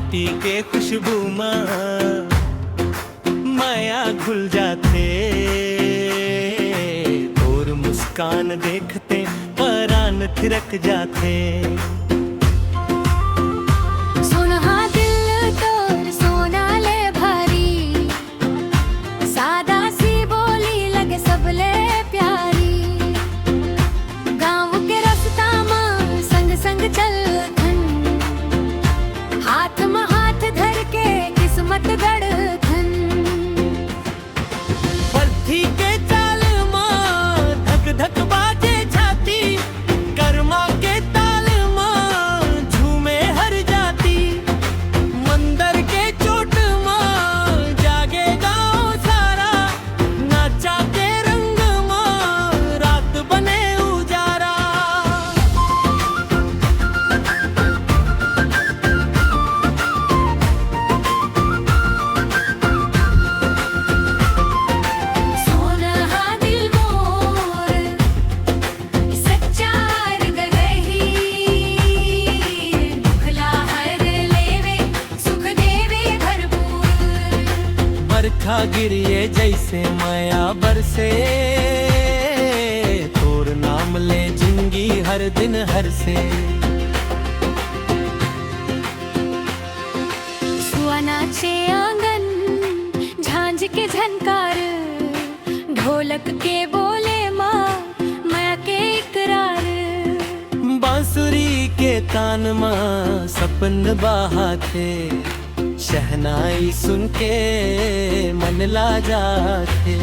माटी के खुशबू में माया घुल जाते, और मुस्कान देखते परान थिरक जाते। बरखा गिरिए जैसे माया बरसे, तोर नाम ले जिंदगी हर दिन हर से। सुनाचे आंगन झांझ के झनकार, ढोलक के बोले माँ माया के इकरार। बांसुरी के तान माँ सपन बहाते, शहनाई सुन के मन ला जाते।